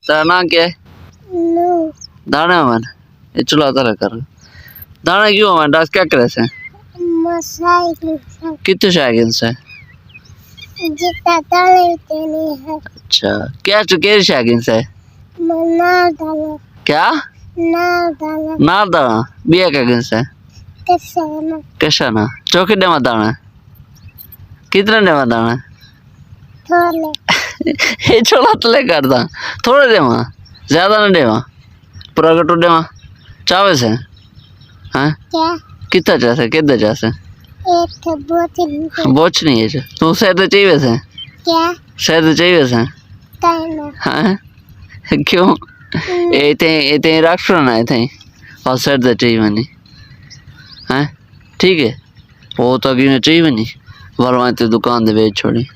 तेरा नाम क्या है? नो दाने अमन ये चला तरह कर दाने क्यों अमन डांस क्या करे से मसाइल कितने शायगिन से जितना ताले तेने है अच्छा क्या चुके शायगिन से मना डाला क्या ना डाला ना दाना बिया क्या गिन से कैसे ना कैसा ना चौकी डेमा दाना कितना डेमा दाना थोड़े ये चला तले करता थोड़े डेमा ज्यादा ना डेमा पूरा कटो डेमा चावे से हाँ क्या कितना चासे कितना चासे एक बोतल बोच नहीं है तू शायद चाहिए से क्या शायद चाहिए से कहना हाँ क्यों ये राष्ट्र ना थे और शायद चाहिए मनी हाँ ठीक है वो तो अभी मैं चाहिए मनी वालों ते दुकान दे बेच छोड़ी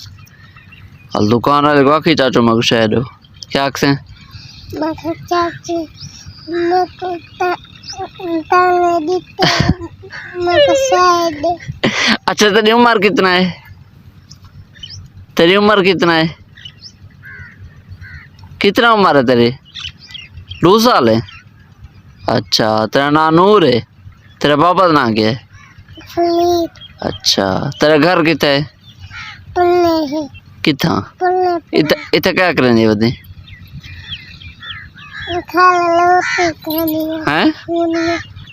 और दुकान वाले को आखिर चाचो मगो शायद हो क्या अक्से मगर चाची मको ताले दीते मको शायद अच्छा तेरी उम्र कितना है तेरी उम्र कितना है कितना उम्र है तेरी 2 साल है अच्छा तेरा नाम नूर है तेरे पापा का नाम क्या है फलीट अच्छा तेरा घर कितना है पुल्ले है कितना पुल्ले इतना क्या करेंगे बता खाला लोटी खानी हैं होनी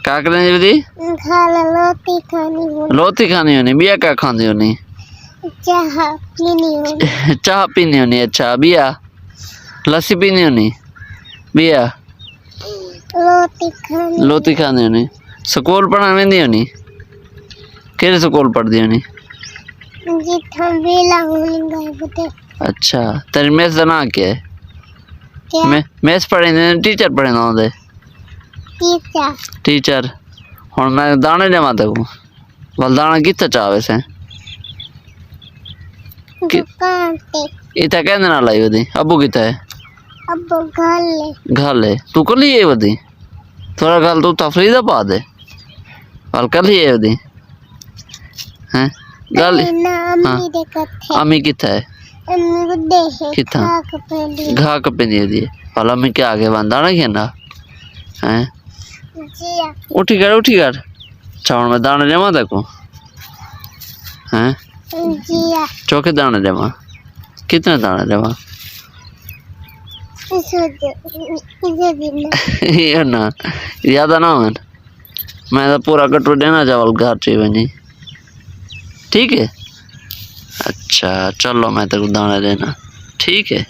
क्या करेंगे बता खाला लोटी खानी होनी रोटी खानी होनी बिया क्या खानी होनी चाह पीनी होनी चाह पीनी होनी अच्छा बिया लस्सी पीनी होनी बिया लोटी खानी होनी स्कूल पढ़ा वेंदी होनी केड़े स्कूल पढ़दी होनी जिथा वेला होनी गए बते अच्छा तेरी मेस का नाम क्या है क्या मेस पढ़े टीचर पढ़े होंदे टीचर टीचर हुन मैं दाने देवा तकू वल दाना कित्थे चावे से दुकान पे इतना कहने ना लाई वदी अबू कित्थे है अब गले घल है तू कल ही है वदी थोड़ा गल तू तफरीदा पा दे वल कल ही है वदी हैं गल ना अम्मी दे कथे अम्मी कित्थे है अम्मी गुड्डे है किथा? खाक पेंदी घा कपे दी वल अम्मी क्या आगे बंदा ना खेना हैं जिया उठी कर चावल में दाने देवा तकू हैं जिया चौके दाने देवा कितने दाने देवा इसे दिन ये ना ज्यादा ना मन मैं तो पूरा कटोरा देना चावल घर चाहिए बनी ठीक है अच्छा चलो मैं तेरे को दाना देना ठीक है।